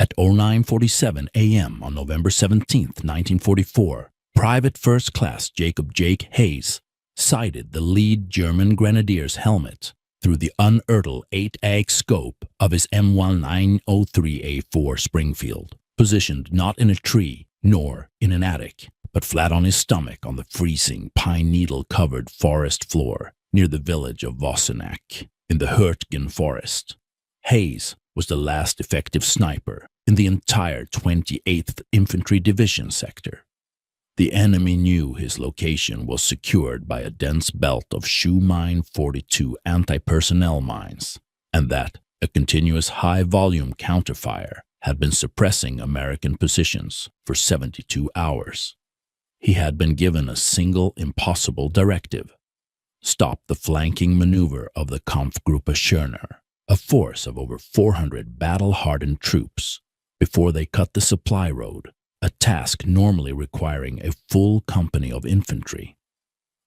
At 09:47 a.m. on November 17, 1944, Private First Class Jacob "Jake" Hayes sighted the lead German grenadier's helmet through the unearthed 8-AG scope of his M1903A4 Springfield, positioned not in a tree nor in an attic, but flat on his stomach on the freezing pine needle-covered forest floor near the village of Wassenack in the Hürtgen Forest. Hayes was the last effective sniper in the entire 28th Infantry Division sector. The enemy knew his location was secured by a dense belt of Shoe Mine 42 anti-personnel mines, and that a continuous high-volume counterfire had been suppressing American positions for 72 hours. He had been given a single impossible directive: stop the flanking maneuver of the Kampfgruppe Schörner, a force of over 400 battle-hardened troops, before they cut the supply road, a task normally requiring a full company of infantry.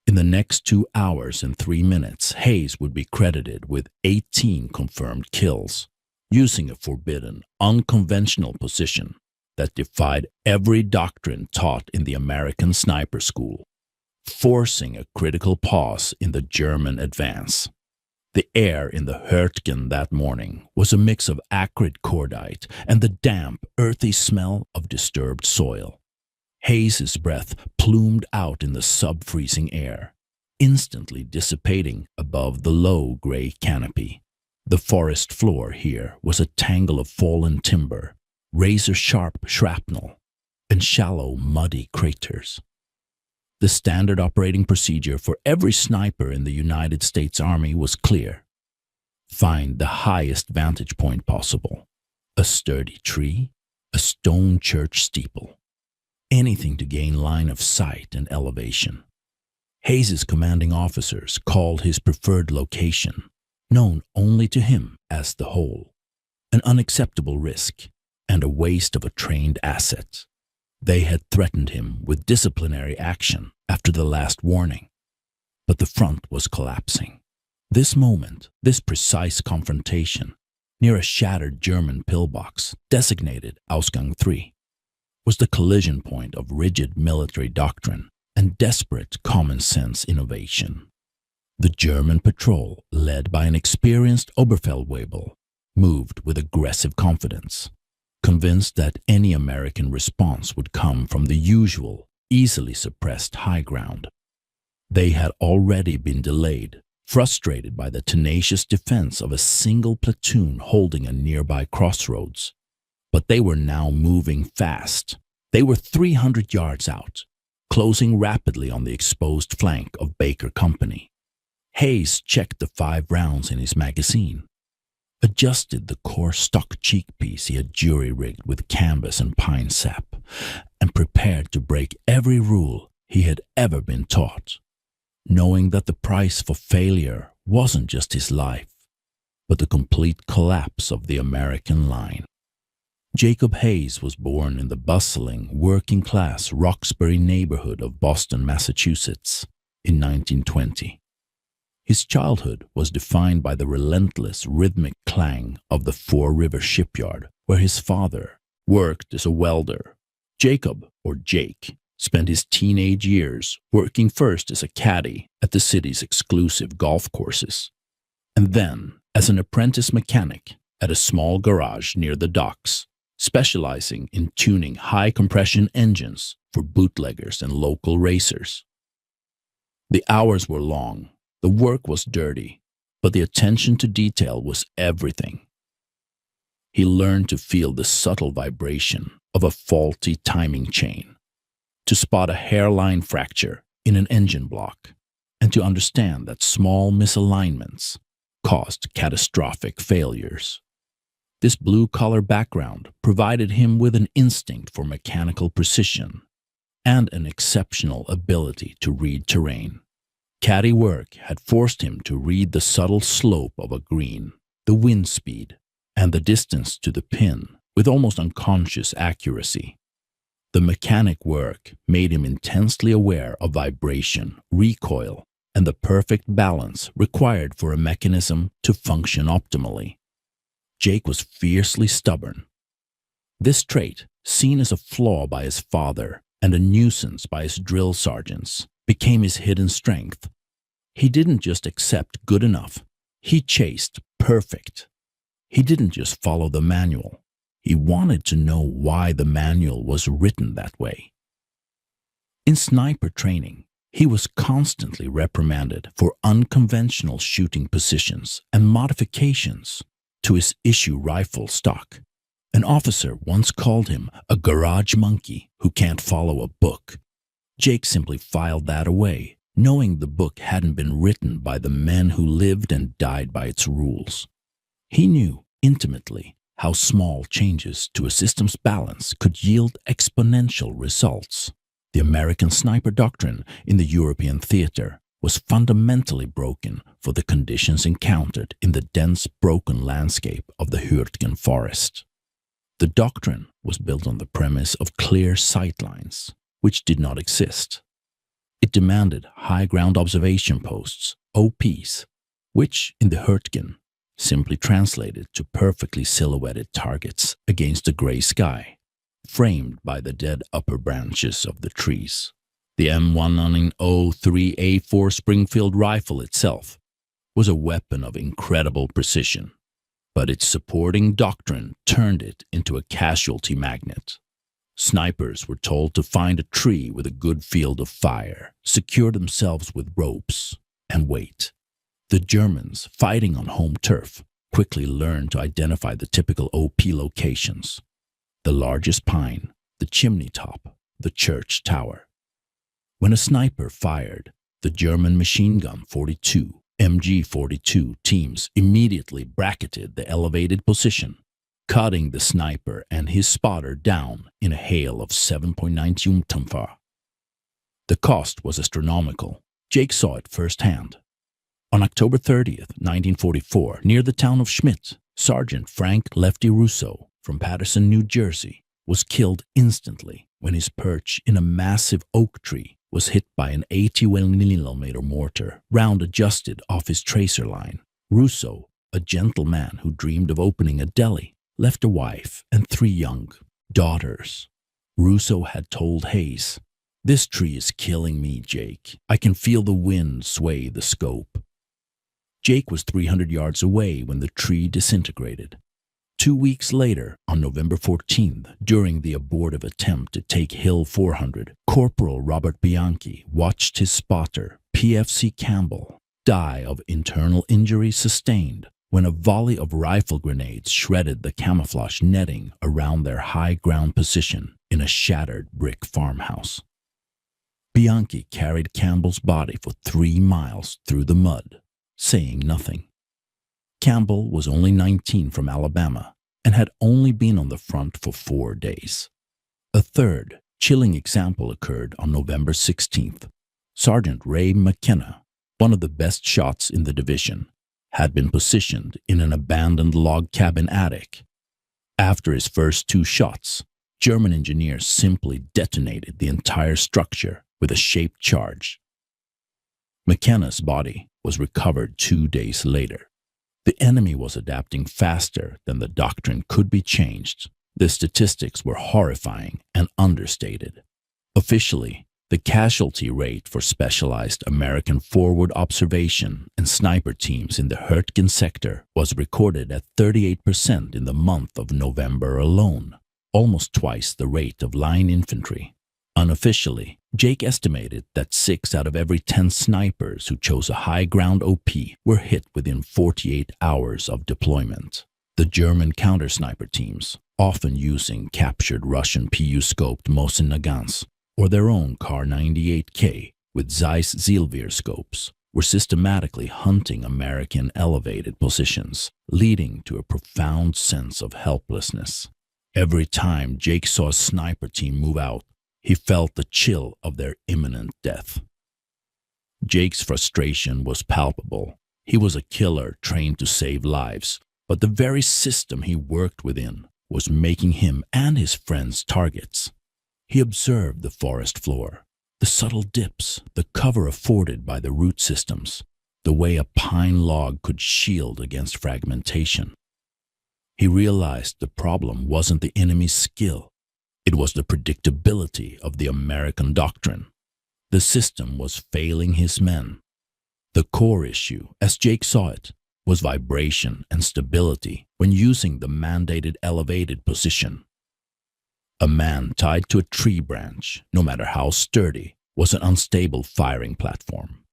In the next 2 hours and 3 minutes, Hayes would be credited with 18 confirmed kills, using a forbidden, unconventional position that defied every doctrine taught in the American sniper school, forcing a critical pause in the German advance. The air in the Hürtgen that morning was a mix of acrid cordite and the damp, earthy smell of disturbed soil. Hayes's breath plumed out in the sub-freezing air, instantly dissipating above the low gray canopy. The forest floor here was a tangle of fallen timber, razor-sharp shrapnel, and shallow, muddy craters. The standard operating procedure for every sniper in the United States Army was clear: find the highest vantage point possible, a sturdy tree, a stone church steeple, anything to gain line of sight and elevation. Hayes's commanding officers called his preferred location, known only to him as the hole, an unacceptable risk and a waste of a trained asset. They had threatened him with disciplinary action after the last warning, but the front was collapsing. This moment, this precise confrontation, near a shattered German pillbox designated Ausgang 3, was the collision point of rigid military doctrine and desperate common-sense innovation. The German patrol, led by an experienced Oberfeldwebel, moved with aggressive confidence, convinced that any American response would come from the usual, easily suppressed high ground. They had already been delayed, frustrated by the tenacious defense of a single platoon holding a nearby crossroads. But they were now moving fast. They were 300 yards out, closing rapidly on the exposed flank of Baker Company. Hayes checked the 5 rounds in his magazine, adjusted the coarse stock cheekpiece he had jury-rigged with canvas and pine sap, and prepared to break every rule he had ever been taught, knowing that the price for failure wasn't just his life, but the complete collapse of the American line. Jacob Hayes was born in the bustling, working-class Roxbury neighborhood of Boston, Massachusetts, in 1920. His childhood was defined by the relentless rhythmic clang of the Four River shipyard, where his father worked as a welder. Jacob, or Jake, spent his teenage years working first as a caddy at the city's exclusive golf courses, and then as an apprentice mechanic at a small garage near the docks, specializing in tuning high-compression engines for bootleggers and local racers. The hours were long. The work was dirty, but the attention to detail was everything. He learned to feel the subtle vibration of a faulty timing chain, to spot a hairline fracture in an engine block, and to understand that small misalignments caused catastrophic failures. This blue-collar background provided him with an instinct for mechanical precision and an exceptional ability to read terrain. Caddy work had forced him to read the subtle slope of a green, the wind speed, and the distance to the pin with almost unconscious accuracy. The mechanic work made him intensely aware of vibration, recoil, and the perfect balance required for a mechanism to function optimally. Jake was fiercely stubborn. This trait, seen as a flaw by his father and a nuisance by his drill sergeants, became his hidden strength. He didn't just accept good enough, he chased perfect. He didn't just follow the manual, he wanted to know why the manual was written that way. In sniper training, he was constantly reprimanded for unconventional shooting positions and modifications to his issue rifle stock. An officer once called him a garage monkey who can't follow a book. Jake simply filed that away, knowing the book hadn't been written by the men who lived and died by its rules. He knew intimately how small changes to a system's balance could yield exponential results. The American sniper doctrine in the European theater was fundamentally broken for the conditions encountered in the dense, broken landscape of the Hürtgen Forest. The doctrine was built on the premise of clear sightlines, which did not exist. It demanded high ground observation posts, OPs, which in the Hürtgen simply translated to perfectly silhouetted targets against the gray sky, framed by the dead upper branches of the trees. The M1903A4 Springfield rifle itself was a weapon of incredible precision, but its supporting doctrine turned it into a casualty magnet. Snipers were told to find a tree with a good field of fire, secure themselves with ropes, and wait. The Germans, fighting on home turf, quickly learned to identify the typical OP locations: the largest pine, the chimney top, the church tower. When a sniper fired, the German machine gun 42, MG42 teams immediately bracketed the elevated position, cutting the sniper and his spotter down in a hail of 7.9 Untold. The cost was astronomical. Jake saw it firsthand. On October 30th, 1944, near the town of Schmidt, Sergeant Frank Lefty Russo from Patterson, New Jersey, was killed instantly when his perch in a massive oak tree was hit by an 80mm mortar, round adjusted off his tracer line. Russo, a gentle man who dreamed of opening a deli, left a wife and 3 young daughters. Russo had told Hayes, "This tree is killing me, Jake. I can feel the wind sway the scope." Jake was 300 yards away when the tree disintegrated. 2 weeks later, on November 14th, during the abortive attempt to take Hill 400, Corporal Robert Bianchi watched his spotter, PFC Campbell, die of internal injury sustained when a volley of rifle grenades shredded the camouflage netting around their high ground position in a shattered brick farmhouse. Bianchi carried Campbell's body for 3 miles through the mud, saying nothing. Campbell was only 19 from Alabama and had only been on the front for 4 days. A third, chilling example occurred on November 16th. Sergeant Ray McKenna, one of the best shots in the division, had been positioned in an abandoned log cabin attic. After his first 2 shots, German engineers simply detonated the entire structure with a shaped charge. McKenna's body was recovered 2 days later. The enemy was adapting faster than the doctrine could be changed. The statistics were horrifying and understated. Officially, the casualty rate for specialized American forward observation and sniper teams in the Hürtgen sector was recorded at 38% in the month of November alone, almost twice the rate of line infantry. Unofficially, Jake estimated that 6 out of every 10 snipers who chose a high ground OP were hit within 48 hours of deployment. The German counter-sniper teams, often using captured Russian PU-scoped Mosin Nagants or their own Kar 98K with Zeiss Zielvier scopes, were systematically hunting American elevated positions, leading to a profound sense of helplessness. Every time Jake saw a sniper team move out, he felt the chill of their imminent death. Jake's frustration was palpable. He was a killer trained to save lives, but the very system he worked within was making him and his friends targets. He observed the forest floor, the subtle dips, the cover afforded by the root systems, the way a pine log could shield against fragmentation. He realized the problem wasn't the enemy's skill. It was the predictability of the American doctrine. The system was failing his men. The core issue, as Jake saw it, was vibration and stability when using the mandated elevated position. A man tied to a tree branch, no matter how sturdy, was an unstable firing platform.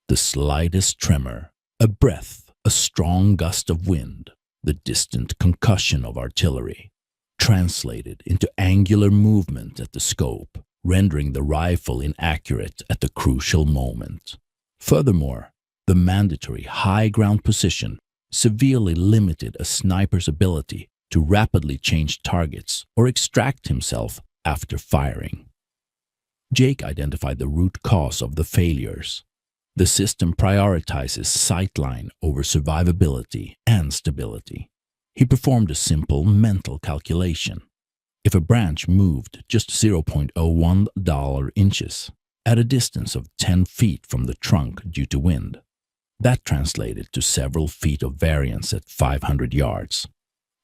The slightest tremor, a breath, a strong gust of wind, the distant concussion of artillery, translated into angular movement at the scope, rendering the rifle inaccurate at the crucial moment. Furthermore, the mandatory high ground position severely limited a sniper's ability to rapidly change targets or extract himself after firing. Jake identified the root cause of the failures. The system prioritizes sightline over survivability and stability. He performed a simple mental calculation. If a branch moved just 0.01 inches at a distance of 10 feet from the trunk due to wind, that translated to several feet of variance at 500 yards.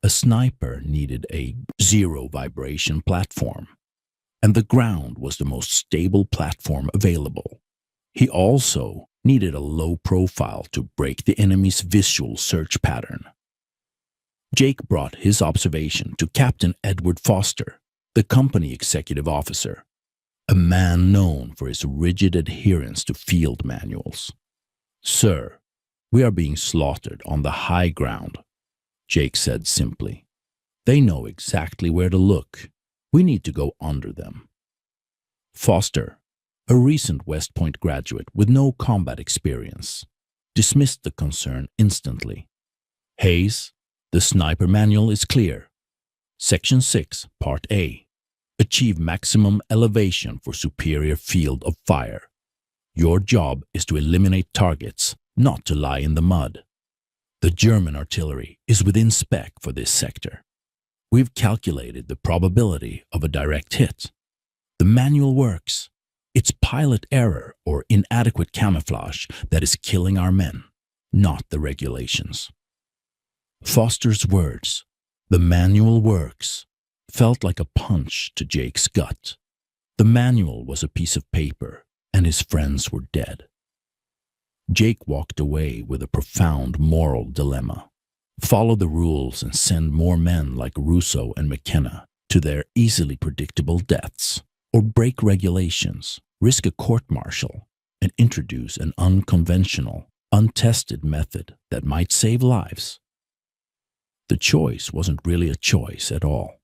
A sniper needed a zero vibration platform, and the ground was the most stable platform available. He also needed a low profile to break the enemy's visual search pattern. Jake brought his observation to Captain Edward Foster, the company executive officer, a man known for his rigid adherence to field manuals. "Sir, we are being slaughtered on the high ground," Jake said simply. "They know exactly where to look. We need to go under them." Foster, a recent West Point graduate with no combat experience, dismissed the concern instantly. "Hayes, the sniper manual is clear. Section 6, Part A. Achieve maximum elevation for superior field of fire. Your job is to eliminate targets, not to lie in the mud. The German artillery is within spec for this sector. We've calculated the probability of a direct hit. The manual works. It's pilot error or inadequate camouflage that is killing our men, not the regulations." Foster's words, "The manual works," felt like a punch to Jake's gut. The manual was a piece of paper, and his friends were dead. Jake walked away with a profound moral dilemma. Follow the rules and send more men like Russo and McKenna to their easily predictable deaths, or break regulations, risk a court-martial, and introduce an unconventional, untested method that might save lives. The choice wasn't really a choice at all.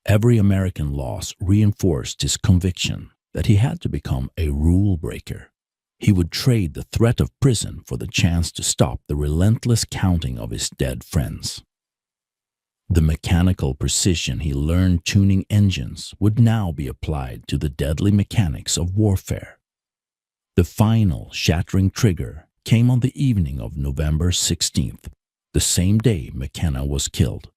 Every American loss reinforced his conviction that he had to become a rule breaker. He would trade the threat of prison for the chance to stop the relentless counting of his dead friends. The mechanical precision he learned tuning engines would now be applied to the deadly mechanics of warfare. The final shattering trigger came on the evening of November 16th, the same day McKenna was killed.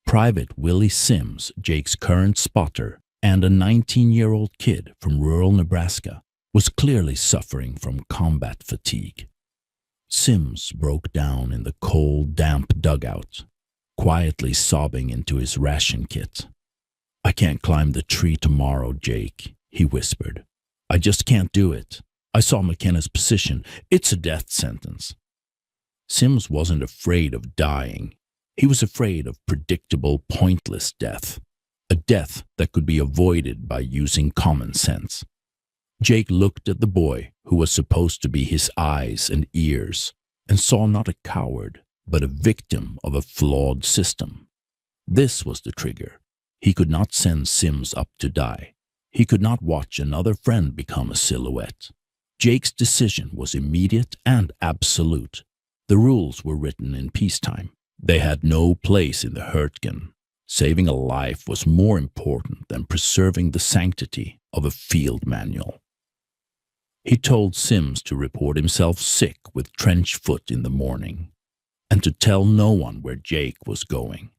Private Willie Sims, Jake's current spotter, and a 19-year-old kid from rural Nebraska, was clearly suffering from combat fatigue. Sims broke down in the cold, damp dugout, quietly sobbing into his ration kit. "I can't climb the tree tomorrow, Jake," he whispered. "I just can't do it. I saw McKenna's position. It's a death sentence." Sims wasn't afraid of dying. He was afraid of predictable, pointless death, a death that could be avoided by using common sense. Jake looked at the boy who was supposed to be his eyes and ears and saw not a coward, but a victim of a flawed system. This was the trigger. He could not send Sims up to die. He could not watch another friend become a silhouette. Jake's decision was immediate and absolute. The rules were written in peacetime. They had no place in the Hürtgen. Saving a life was more important than preserving the sanctity of a field manual. He told Sims to report himself sick with trench foot in the morning, and to tell no one where Jake was going.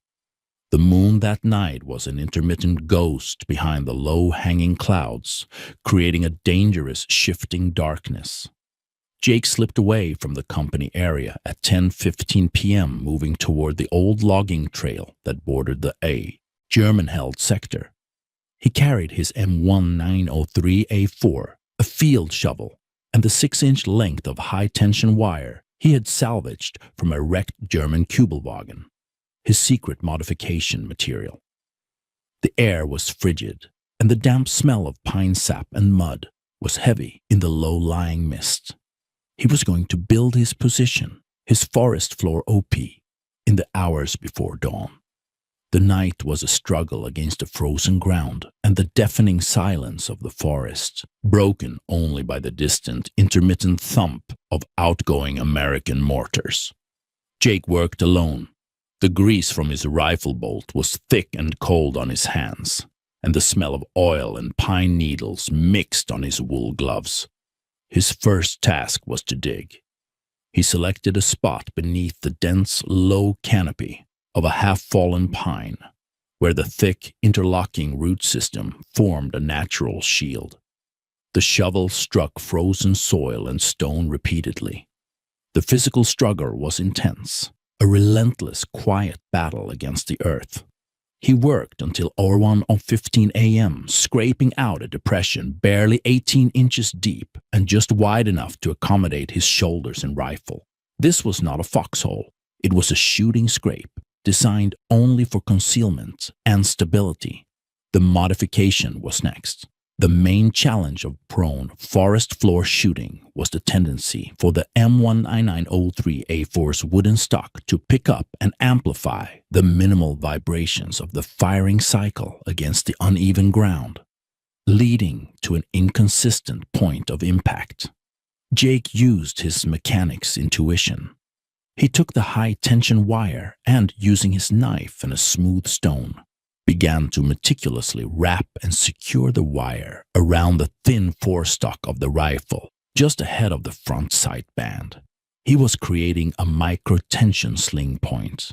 The moon that night was an intermittent ghost behind the low-hanging clouds, creating a dangerous shifting darkness. Jake slipped away from the company area at 10:15 p.m., moving toward the old logging trail that bordered the German-held sector. He carried his M1903A4, a field shovel, and the 6-inch length of high-tension wire he had salvaged from a wrecked German Kübelwagen, his secret modification material. The air was frigid, and the damp smell of pine sap and mud was heavy in the low-lying mist. He was going to build his position, his forest floor OP, in the hours before dawn. The night was a struggle against the frozen ground and the deafening silence of the forest, broken only by the distant, intermittent thump of outgoing American mortars. Jake worked alone. The grease from his rifle bolt was thick and cold on his hands, and the smell of oil and pine needles mixed on his wool gloves. His first task was to dig. He selected a spot beneath the dense, low canopy of a half-fallen pine, where the thick, interlocking root system formed a natural shield. The shovel struck frozen soil and stone repeatedly. The physical struggle was intense, a relentless, quiet battle against the earth. He worked until 1:15 a.m., scraping out a depression barely 18 inches deep and just wide enough to accommodate his shoulders and rifle. This was not a foxhole. It was a shooting scrape, designed only for concealment and stability. The modification was next. The main challenge of prone forest floor shooting was the tendency for the M1903A4's wooden stock to pick up and amplify the minimal vibrations of the firing cycle against the uneven ground, leading to an inconsistent point of impact. Jake used his mechanic's intuition. He took the high-tension wire and, using his knife and a smooth stone, began to meticulously wrap and secure the wire around the thin forestock of the rifle, just ahead of the front sight band. He was creating a micro-tension sling point,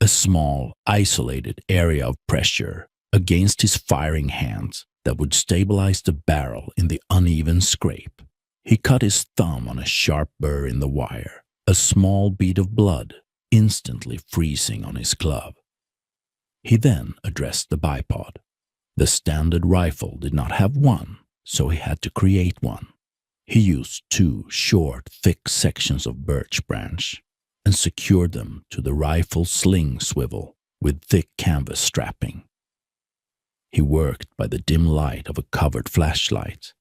a small, isolated area of pressure against his firing hands that would stabilize the barrel in the uneven scrape. He cut his thumb on a sharp burr in the wire, a small bead of blood instantly freezing on his glove. He then addressed the bipod. The standard rifle did not have one, so he had to create one. He used 2 short, thick sections of birch branch and secured them to the rifle's sling swivel with thick canvas strapping. He worked by the dim light of a covered flashlight,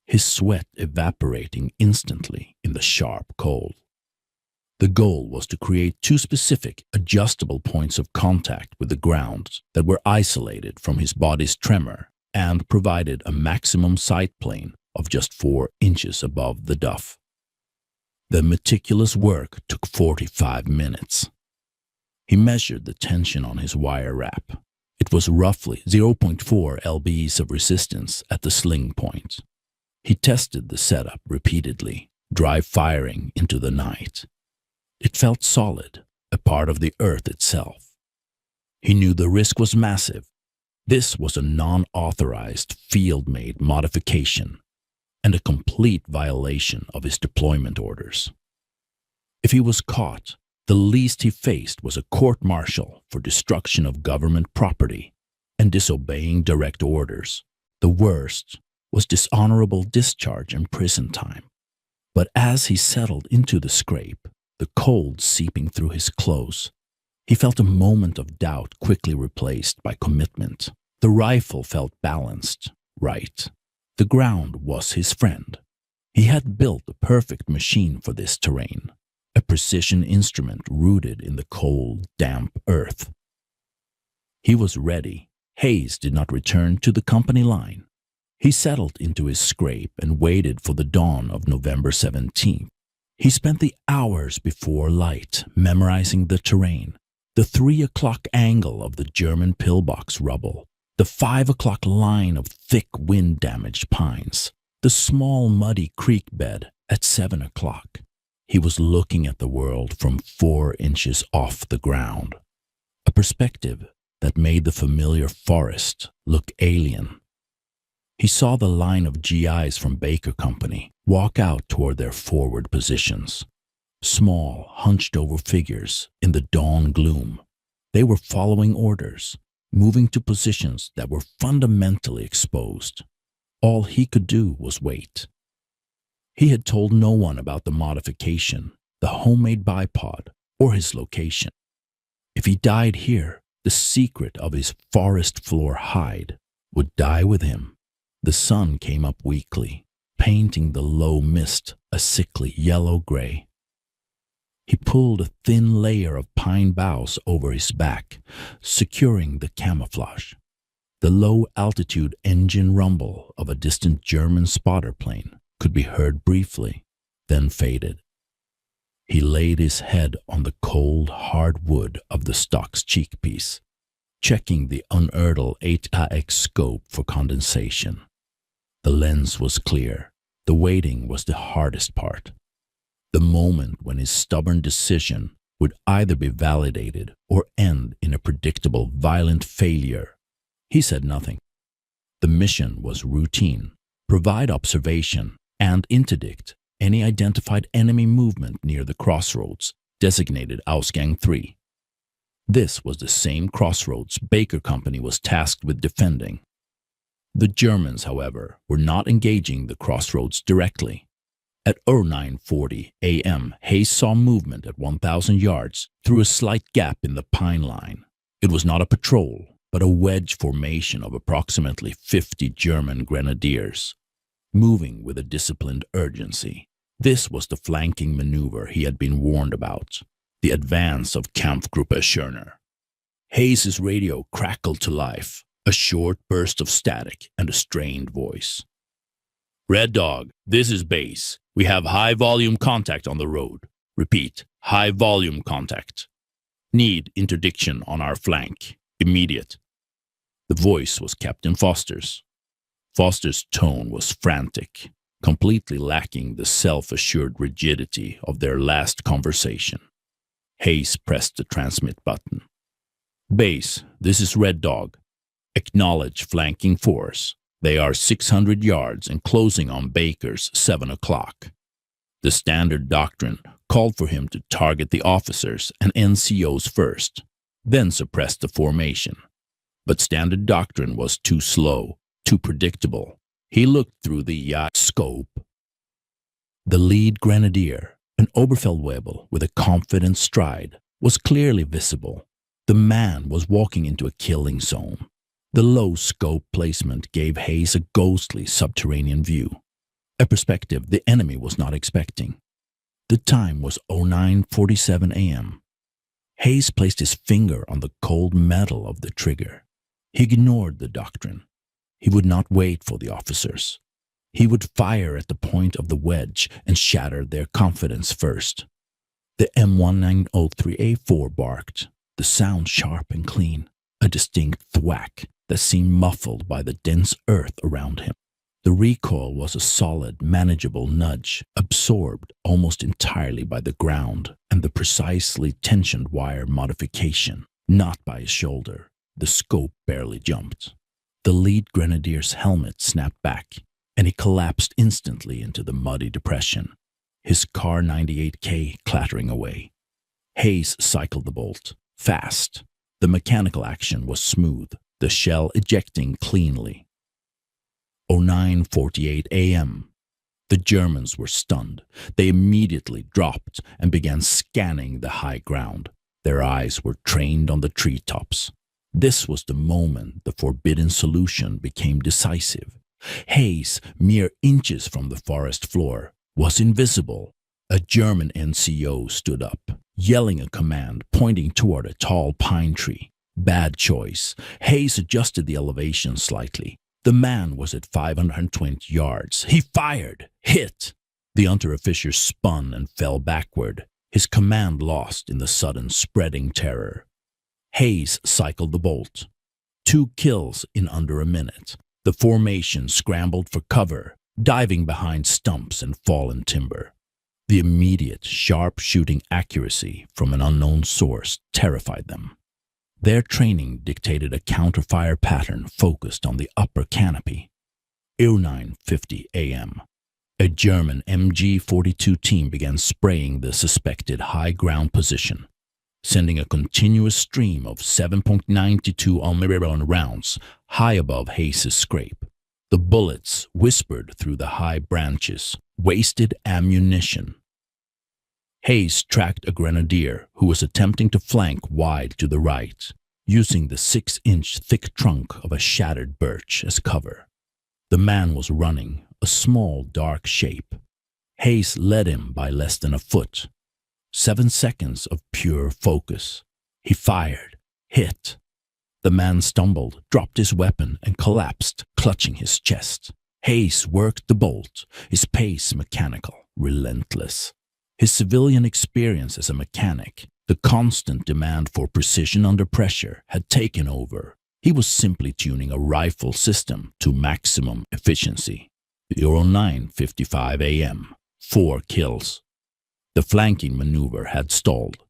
his sweat evaporating instantly in the sharp cold. The goal was to create 2 specific, adjustable points of contact with the ground that were isolated from his body's tremor and provided a maximum sight plane of just 4 inches above the duff. The meticulous work took 45 minutes. He measured the tension on his wire wrap. It was roughly 0.4 lbs of resistance at the sling point. He tested the setup repeatedly, dry firing into the night. It felt solid, a part of the earth itself. He knew the risk was massive. This was a non-authorized, field-made modification and a complete violation of his deployment orders. If he was caught, the least he faced was a court-martial for destruction of government property and disobeying direct orders. The worst was dishonorable discharge and prison time. But as he settled into the scrape, the cold seeping through his clothes, he felt a moment of doubt quickly replaced by commitment. The rifle felt balanced, right. The ground was his friend. He had built the perfect machine for this terrain, a precision instrument rooted in the cold, damp earth. He was ready. Hayes did not return to the company line. He settled into his scrape and waited for the dawn of November 17th. He spent the hours before light memorizing the terrain, the 3 o'clock angle of the German pillbox rubble, the 5 o'clock line of thick wind-damaged pines, the small muddy creek bed at 7 o'clock. He was looking at the world from 4 inches off the ground, a perspective that made the familiar forest look alien. He saw the line of GIs from Baker Company, walk out toward their forward positions. Small, hunched-over figures in the dawn gloom. They were following orders, moving to positions that were fundamentally exposed. All he could do was wait. He had told no one about the modification, the homemade bipod, or his location. If he died here, the secret of his forest floor hide would die with him. The sun came up weakly, painting the low mist a sickly yellow-gray. He pulled a thin layer of pine boughs over his back, securing the camouflage. The low-altitude engine rumble of a distant German spotter plane could be heard briefly, then faded. He laid his head on the cold, hard wood of the stock's cheekpiece, checking the Untold 8AX scope for condensation. The lens was clear. The waiting was the hardest part. The moment when his stubborn decision would either be validated or end in a predictable, violent failure. He said nothing. The mission was routine: provide observation and interdict any identified enemy movement near the crossroads designated Ausgang 3. This was the same crossroads Baker Company was tasked with defending. The Germans, however, were not engaging the crossroads directly. At 09:40 a.m., Hayes saw movement at 1,000 yards through a slight gap in the pine line. It was not a patrol, but a wedge formation of approximately 50 German grenadiers, moving with a disciplined urgency. This was the flanking maneuver he had been warned about, the advance of Kampfgruppe Schörner. Hayes's radio crackled to life, a short burst of static and a strained voice. "Red Dog, this is base. We have high-volume contact on the road. Repeat, high-volume contact. Need interdiction on our flank. Immediate." The voice was Captain Foster's. Foster's tone was frantic, completely lacking the self-assured rigidity of their last conversation. Hayes pressed the transmit button. "Base, this is Red Dog. Acknowledge flanking force. They are 600 yards and closing on Baker's 7 o'clock. The standard doctrine called for him to target the officers and NCOs first, then suppress the formation. But standard doctrine was too slow, too predictable. He looked through the yacht scope. The lead grenadier, an Oberfeldwebel with a confident stride, was clearly visible. The man was walking into a killing zone. The low scope placement gave Hayes a ghostly subterranean view, a perspective the enemy was not expecting. The time was 09:47 a.m. Hayes placed his finger on the cold metal of the trigger. He ignored the doctrine. He would not wait for the officers. He would fire at the point of the wedge and shatter their confidence first. The M1903A4 barked, the sound sharp and clean, a distinct thwack that seemed muffled by the dense earth around him. The recoil was a solid, manageable nudge, absorbed almost entirely by the ground and the precisely tensioned wire modification, not by his shoulder. The scope barely jumped. The lead grenadier's helmet snapped back, and he collapsed instantly into the muddy depression, his Car 98K clattering away. Hayes cycled the bolt, fast. The mechanical action was smooth, the shell ejecting cleanly. 09:48 a.m. The Germans were stunned. They immediately dropped and began scanning the high ground. Their eyes were trained on the treetops. This was the moment the forbidden solution became decisive. Hayes, mere inches from the forest floor, was invisible. A German NCO stood up, yelling a command, pointing toward a tall pine tree. Bad choice. Hayes adjusted the elevation slightly. The man was at 520 yards. He fired. Hit. The underofficer spun and fell backward, his command lost in the sudden spreading terror. Hayes cycled the bolt. 2 kills in under a minute. The formation scrambled for cover, diving behind stumps and fallen timber. The immediate, sharp-shooting accuracy from an unknown source terrified them. Their training dictated a counterfire pattern focused on the upper canopy. 09:50 a.m. A German MG-42 team began spraying the suspected high ground position, sending a continuous stream of 7.92 mm rounds high above Hayes' scrape. The bullets whispered through the high branches, wasted ammunition. Hayes tracked a grenadier who was attempting to flank wide to the right, using the 6-inch thick trunk of a shattered birch as cover. The man was running, a small, dark shape. Hayes led him by less than a foot. 7 seconds of pure focus. He fired, hit. The man stumbled, dropped his weapon, and collapsed, clutching his chest. Hayes worked the bolt, his pace mechanical, relentless. His civilian experience as a mechanic, the constant demand for precision under pressure, had taken over. He was simply tuning a rifle system to maximum efficiency. 09:55 a.m. 4 kills. The flanking maneuver had stalled.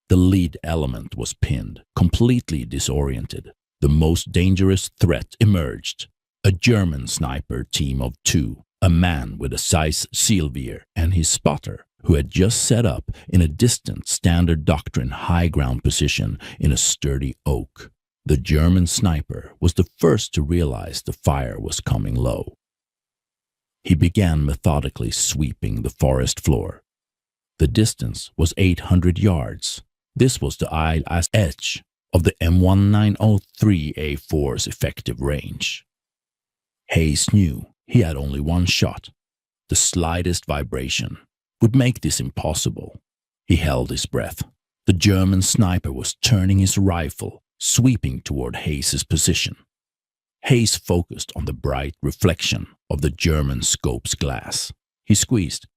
The lead element was pinned, completely disoriented. The most dangerous threat emerged. A German sniper team of 2, a man with a Zeiss Zielwehr and his spotter, who had just set up in a distant standard doctrine high ground position in a sturdy oak. The German sniper was the first to realize the fire was coming low. He began methodically sweeping the forest floor. The distance was 800 yards. This was the eyeless edge of the M1903A4's effective range. Hayes knew he had only one shot. The slightest vibration would make this impossible. He held his breath. The German sniper was turning his rifle, sweeping toward Hayes' position. Hayes focused on the bright reflection of the German scope's glass. He squeezed.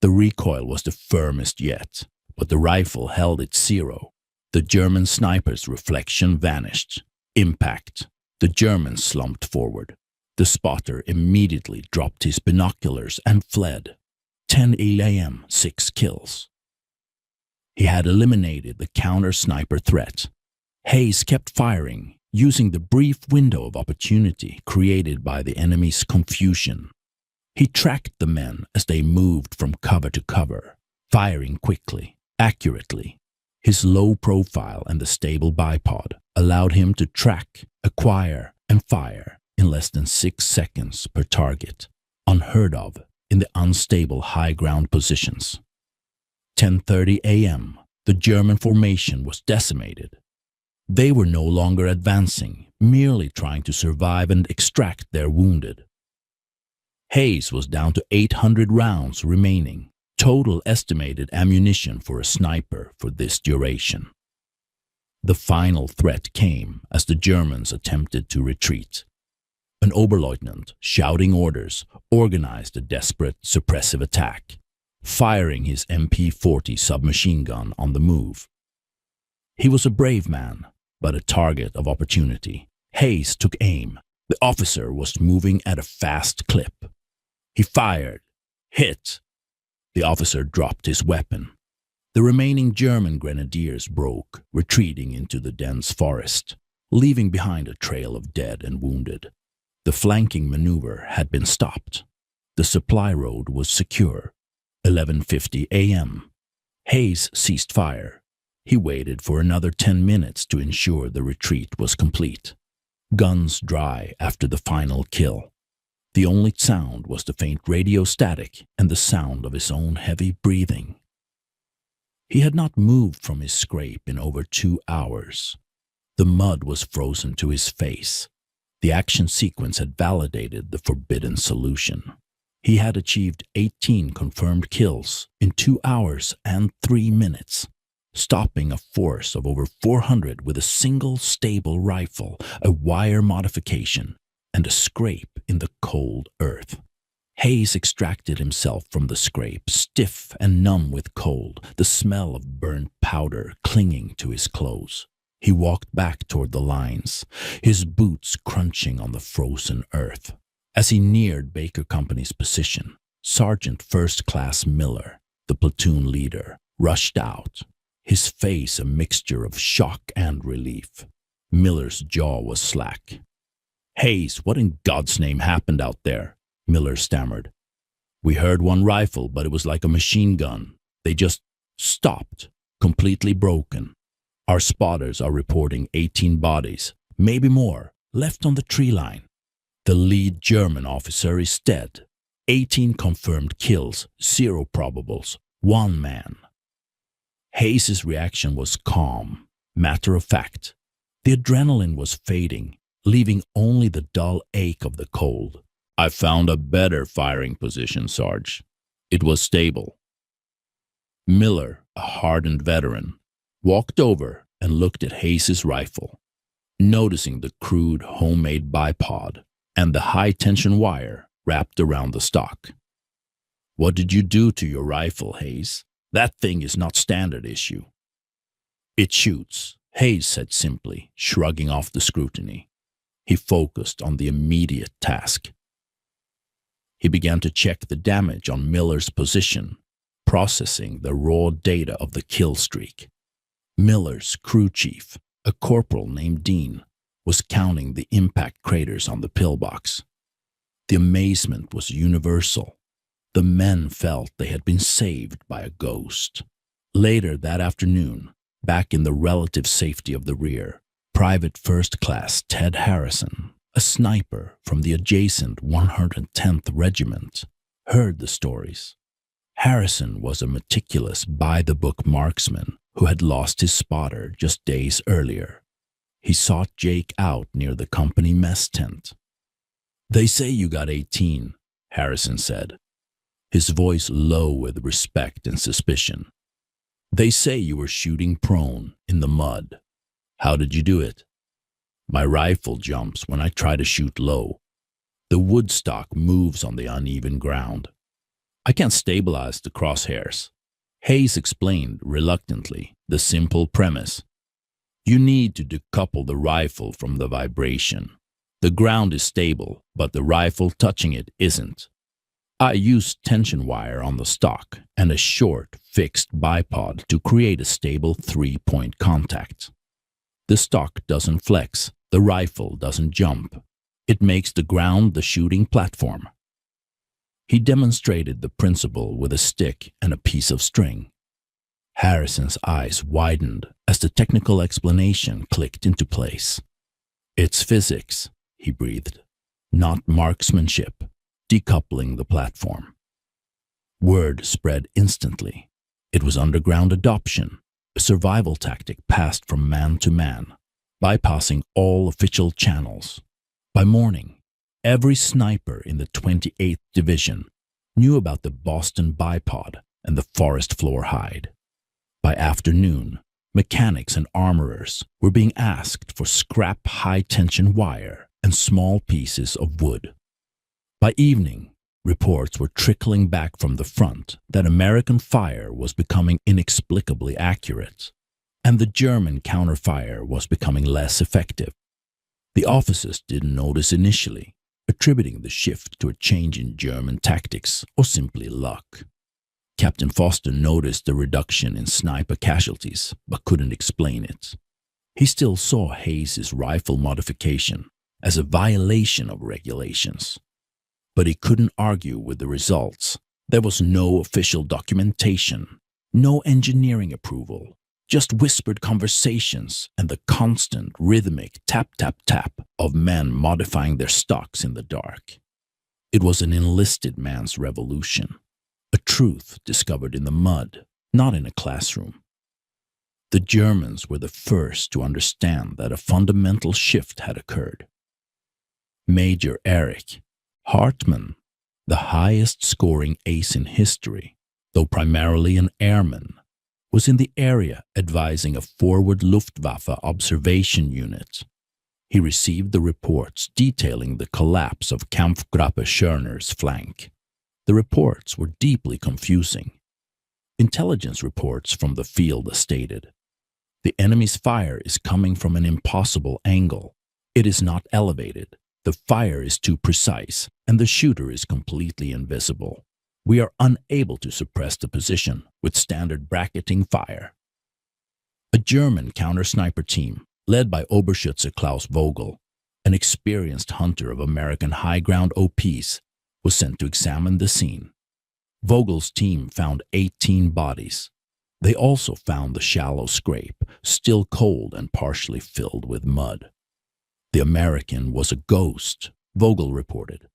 The recoil was the firmest yet, but the rifle held its 0. The German sniper's reflection vanished. Impact. The German slumped forward. The spotter immediately dropped his binoculars and fled. 10 a.m., 6 kills. He had eliminated the counter-sniper threat. Hayes kept firing, using the brief window of opportunity created by the enemy's confusion. He tracked the men as they moved from cover to cover, firing quickly, accurately. His low profile and the stable bipod allowed him to track, acquire, and fire in less than 6 seconds per target, unheard of in the unstable high ground positions. 10:30 a.m., the German formation was decimated. They were no longer advancing, merely trying to survive and extract their wounded. Hayes was down to 800 rounds remaining, total estimated ammunition for a sniper for this duration. The final threat came as the Germans attempted to retreat. An Oberleutnant, shouting orders, organized a desperate suppressive attack, firing his MP-40 submachine gun on the move. He was a brave man, but a target of opportunity. Hayes took aim. The officer was moving at a fast clip. He fired, hit. The officer dropped his weapon. The remaining German grenadiers broke, retreating into the dense forest, leaving behind a trail of dead and wounded. The flanking maneuver had been stopped. The supply road was secure. 11:50 a.m. Hayes ceased fire. He waited for another 10 minutes to ensure the retreat was complete. Guns dry after the final kill. The only sound was the faint radio static and the sound of his own heavy breathing. He had not moved from his scrape in over 2 hours. The mud was frozen to his face. The action sequence had validated the forbidden solution. He had achieved 18 confirmed kills in 2 hours and 3 minutes, stopping a force of over 400 with a single stable rifle, a wire modification, and a scrape in the cold earth. Hayes extracted himself from the scrape, stiff and numb with cold, the smell of burnt powder clinging to his clothes. He walked back toward the lines, his boots crunching on the frozen earth. As he neared Baker Company's position, Sergeant First Class Miller, the platoon leader, rushed out, his face a mixture of shock and relief. Miller's jaw was slack. "Hayes, what in God's name happened out there?" Miller stammered. We heard one rifle, but it was like a machine gun. They just stopped, completely broken. Our spotters are reporting 18 bodies, maybe more, left on the tree line. The lead German officer is dead. 18 confirmed kills, 0 probables, 1 man. Hayes' reaction was calm, matter of fact. The adrenaline was fading, leaving only the dull ache of the cold. I found a better firing position, Sarge. It was stable. Miller, a hardened veteran, walked over and looked at Hayes' rifle, noticing the crude homemade bipod and the high-tension wire wrapped around the stock. What did you do to your rifle, Hayes? That thing is not standard issue. It shoots, Hayes said simply, shrugging off the scrutiny. He focused on the immediate task. He began to check the damage on Miller's position, processing the raw data of the kill streak. Miller's crew chief, a corporal named Dean, was counting the impact craters on the pillbox. The amazement was universal. The men felt they had been saved by a ghost. Later that afternoon, back in the relative safety of the rear, Private First Class Ted Harrison, a sniper from the adjacent 110th Regiment, heard the stories. Harrison was a meticulous, by-the-book marksman who had lost his spotter just days earlier. He sought Jake out near the company mess tent. "They say you got 18, Harrison said, his voice low with respect and suspicion. "They say you were shooting prone in the mud. How did you do it?" "My rifle jumps when I try to shoot low. The wood stock moves on the uneven ground. I can't stabilize the crosshairs." Hayes explained reluctantly the simple premise. You need to decouple the rifle from the vibration. The ground is stable, but the rifle touching it isn't. I used tension wire on the stock and a short, fixed bipod to create a stable 3-point contact. The stock doesn't flex, the rifle doesn't jump. It makes the ground the shooting platform. He demonstrated the principle with a stick and a piece of string. Harrison's eyes widened as the technical explanation clicked into place. "It's physics," he breathed, "not marksmanship, decoupling the platform." Word spread instantly. It was underground adoption, a survival tactic passed from man to man, bypassing all official channels. By morning, every sniper in the 28th Division knew about the Boston bipod and the forest floor hide. By afternoon, mechanics and armorers were being asked for scrap high-tension wire and small pieces of wood. By evening, reports were trickling back from the front that American fire was becoming inexplicably accurate, and the German counterfire was becoming less effective. The officers didn't notice initially, attributing the shift to a change in German tactics or simply luck. Captain Foster noticed the reduction in sniper casualties, but couldn't explain it. He still saw Hayes' rifle modification as a violation of regulations. But he couldn't argue with the results. There was no official documentation, no engineering approval, just whispered conversations and the constant rhythmic tap-tap-tap of men modifying their stocks in the dark. It was an enlisted man's revolution. A truth discovered in the mud, not in a classroom. The Germans were the first to understand that a fundamental shift had occurred. Major Erich Hartmann, the highest-scoring ace in history, though primarily an airman, was in the area advising a forward Luftwaffe observation unit. He received the reports detailing the collapse of Kampfgruppe Schörner's flank. The reports were deeply confusing. Intelligence reports from the field stated, "The enemy's fire is coming from an impossible angle. It is not elevated. The fire is too precise, and the shooter is completely invisible. We are unable to suppress the position with standard bracketing fire." A German counter-sniper team, led by Oberschütze Klaus Vogel, an experienced hunter of American high-ground OPs, was sent to examine the scene. Vogel's team found 18 bodies. They also found the shallow scrape, still cold and partially filled with mud. The American was a ghost, Vogel reported.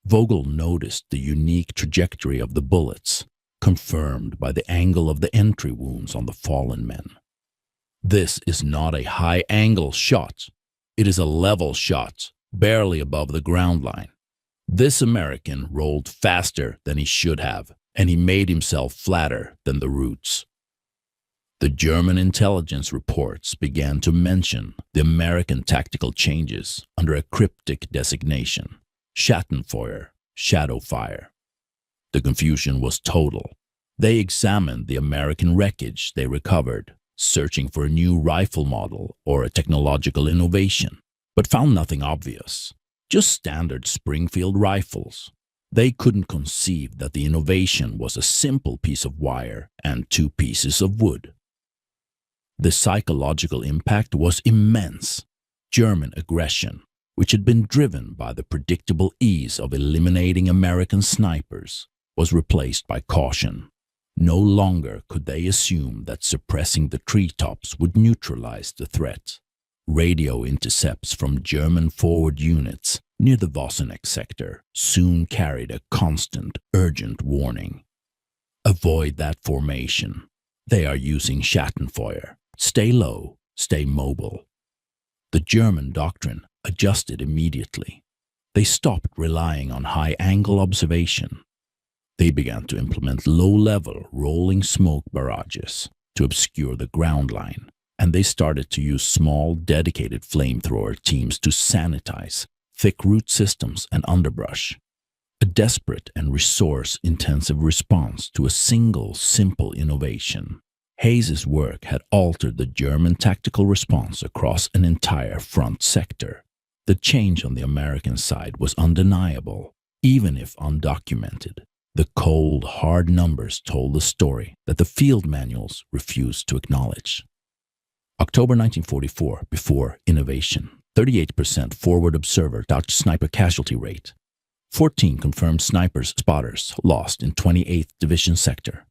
Vogel noticed the unique trajectory of the bullets, confirmed by the angle of the entry wounds on the fallen men. This is not a high-angle shot. It is a level shot, barely above the ground line. This American rolled faster than he should have, and he made himself flatter than the roots. The German intelligence reports began to mention the American tactical changes under a cryptic designation, Schattenfeuer, shadow fire. The confusion was total. They examined the American wreckage they recovered, searching for a new rifle model or a technological innovation, but found nothing obvious. Just standard Springfield rifles. They couldn't conceive that the innovation was a simple piece of wire and 2 pieces of wood. The psychological impact was immense. German aggression, which had been driven by the predictable ease of eliminating American snipers, was replaced by caution. No longer could they assume that suppressing the treetops would neutralize the threat. Radio intercepts from German forward units near the Voseneck sector soon carried a constant, urgent warning. Avoid that formation. They are using Schattenfeuer. Stay low, stay mobile. The German doctrine adjusted immediately. They stopped relying on high-angle observation. They began to implement low-level rolling smoke barrages to obscure the ground line, and they started to use small, dedicated flamethrower teams to sanitize thick root systems and underbrush. A desperate and resource-intensive response to a single, simple innovation. Hayes's work had altered the German tactical response across an entire front sector. The change on the American side was undeniable, even if undocumented. The cold, hard numbers told the story that the field manuals refused to acknowledge. October 1944, before innovation, 38% forward observer Dutch sniper casualty rate. 14 confirmed snipers spotters lost in 28th Division sector.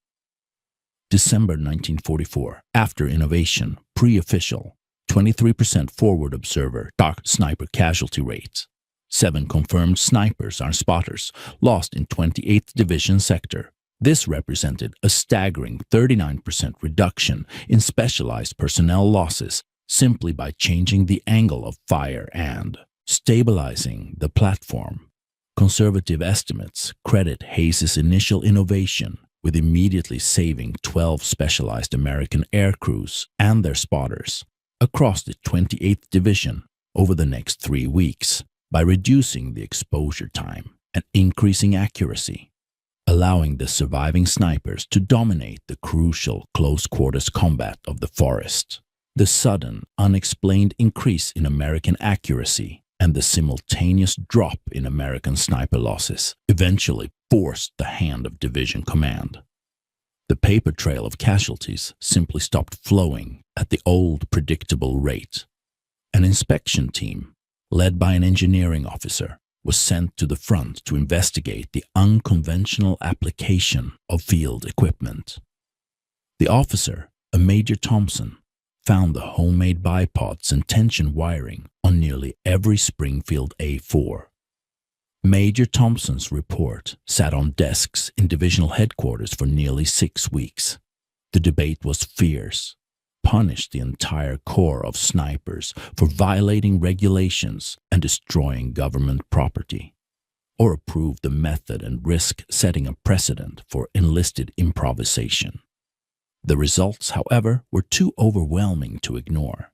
December 1944, after innovation, pre-official, 23% forward observer Dutch sniper casualty rate. 7 confirmed snipers are spotters lost in 28th Division sector. This represented a staggering 39% reduction in specialized personnel losses simply by changing the angle of fire and stabilizing the platform. Conservative estimates credit Hayes's initial innovation with immediately saving 12 specialized American air crews and their spotters across the 28th Division over the next 3 weeks by reducing the exposure time and increasing accuracy, allowing the surviving snipers to dominate the crucial close-quarters combat of the forest. The sudden, unexplained increase in American accuracy and the simultaneous drop in American sniper losses eventually forced the hand of division command. The paper trail of casualties simply stopped flowing at the old predictable rate. An inspection team, led by an engineering officer, was sent to the front to investigate the unconventional application of field equipment. The officer, a Major Thompson, found the homemade bipods and tension wiring on nearly every Springfield A4. Major Thompson's report sat on desks in divisional headquarters for nearly 6 weeks. The debate was fierce. Punish the entire corps of snipers for violating regulations and destroying government property, or approve the method and risk setting a precedent for enlisted improvisation. The results, however, were too overwhelming to ignore.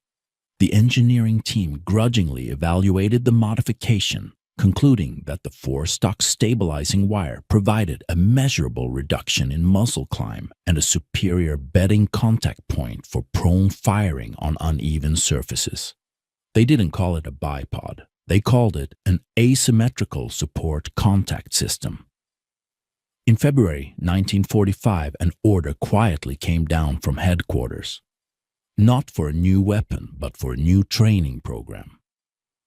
The engineering team grudgingly evaluated the modification, concluding that the 4-stock stabilizing wire provided a measurable reduction in muzzle climb and a superior bedding contact point for prone firing on uneven surfaces. They didn't call it a bipod. They called it an asymmetrical support contact system. In February 1945, an order quietly came down from headquarters. Not for a new weapon, but for a new training program.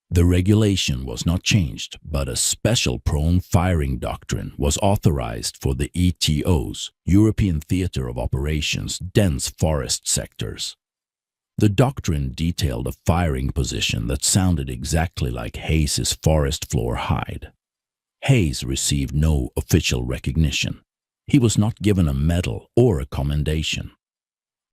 The regulation was not changed, but a special prone firing doctrine was authorized for the ETO's, European Theater of Operations, dense forest sectors. The doctrine detailed a firing position that sounded exactly like Hayes's forest floor hide. Hayes received no official recognition. He was not given a medal or a commendation.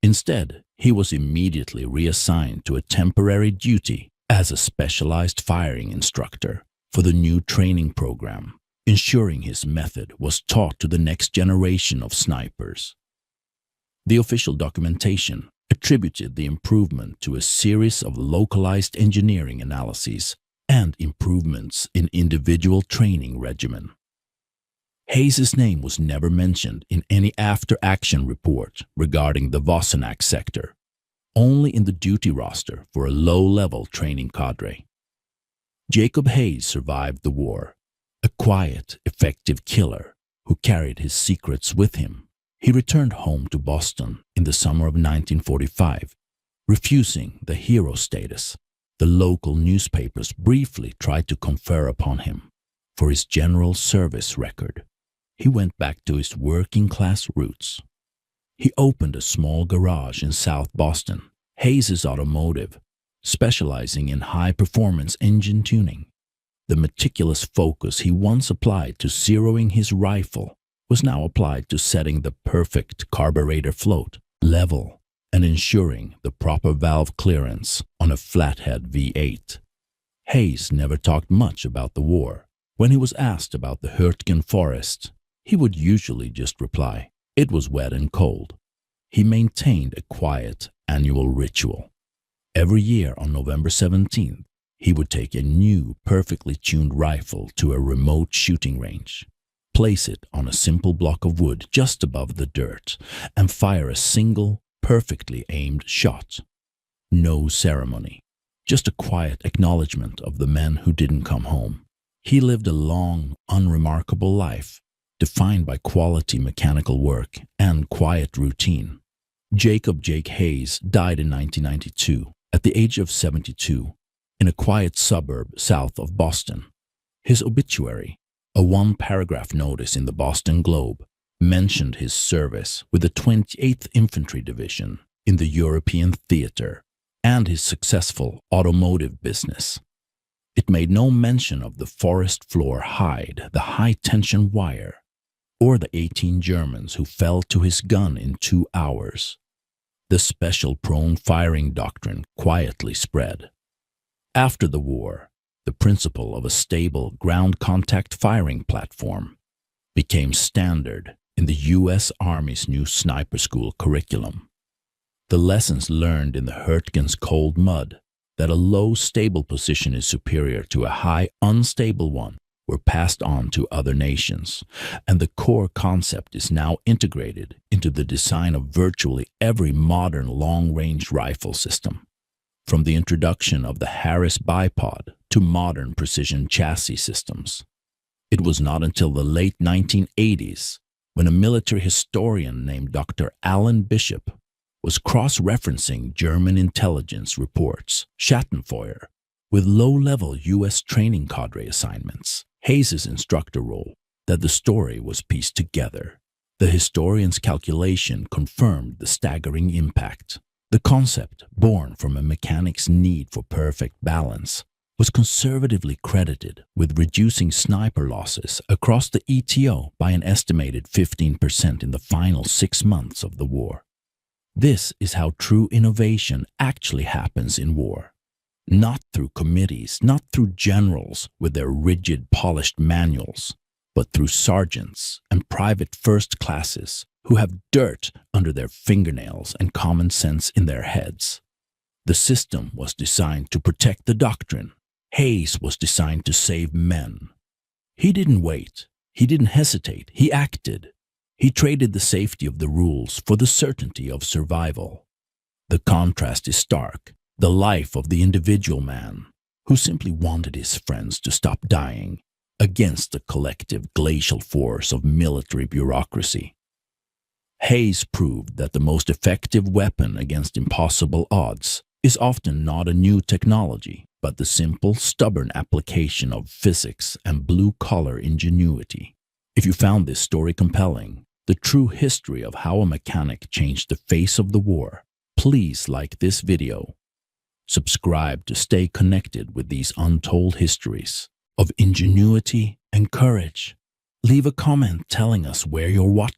Instead, he was immediately reassigned to a temporary duty as a specialized firing instructor for the new training program, ensuring his method was taught to the next generation of snipers. The official documentation attributed the improvement to a series of localized engineering analyses and improvements in individual training regimen. Hayes's name was never mentioned in any after-action report regarding the Wassenaar sector, only in the duty roster for a low-level training cadre. Jacob Hayes survived the war, a quiet, effective killer who carried his secrets with him. He returned home to Boston in the summer of 1945, refusing the hero status the local newspapers briefly tried to confer upon him for his general service record. He went back to his working-class roots. He opened a small garage in South Boston, Hayes Automotive, specializing in high-performance engine tuning. The meticulous focus he once applied to zeroing his rifle was now applied to setting the perfect carburetor float, level, and ensuring the proper valve clearance on a flathead V8. Hayes never talked much about the war. When he was asked about the Hürtgen Forest, he would usually just reply, "It was wet and cold." He maintained a quiet annual ritual. Every year on November 17th, he would take a new, perfectly tuned rifle to a remote shooting range, place it on a simple block of wood just above the dirt, and fire a single, perfectly aimed shot. No ceremony, just a quiet acknowledgement of the men who didn't come home. He lived a long, unremarkable life, defined by quality mechanical work and quiet routine. Jacob Jake Hayes died in 1992 at the age of 72 in a quiet suburb south of Boston. His obituary, a one-paragraph notice in the Boston Globe, mentioned his service with the 28th Infantry Division in the European Theater and his successful automotive business. It made no mention of the forest floor hide, the high-tension wire, or the 18 Germans who fell to his gun in 2 hours. The special prone firing doctrine quietly spread. After the war, the principle of a stable ground contact firing platform became standard in the U.S. Army's new sniper school curriculum. The lessons learned in the Hürtgen's cold mud, that a low stable position is superior to a high unstable one, were passed on to other nations, and the core concept is now integrated into the design of virtually every modern long-range rifle system. From the introduction of the Harris bipod to modern precision chassis systems. It was not until the late 1980s when a military historian named Dr. Alan Bishop was cross-referencing German intelligence reports, Schattenfeuer, with low-level U.S. training cadre assignments, Hayes' instructor role, that the story was pieced together. The historian's calculation confirmed the staggering impact. The concept, born from a mechanic's need for perfect balance, was conservatively credited with reducing sniper losses across the ETO by an estimated 15% in the final 6 months of the war. This is how true innovation actually happens in war. Not through committees, not through generals with their rigid, polished manuals, but through sergeants and private first classes who have dirt under their fingernails and common sense in their heads. The system was designed to protect the doctrine. Hayes was designed to save men. He didn't wait. He didn't hesitate. He acted. He traded the safety of the rules for the certainty of survival. The contrast is stark. The life of the individual man, who simply wanted his friends to stop dying, against the collective glacial force of military bureaucracy. Hayes proved that the most effective weapon against impossible odds is often not a new technology, but the simple, stubborn application of physics and blue-collar ingenuity. If you found this story compelling, the true history of how a mechanic changed the face of the war, please like this video. Subscribe to stay connected with these untold histories of ingenuity and courage. Leave a comment telling us where you're watching.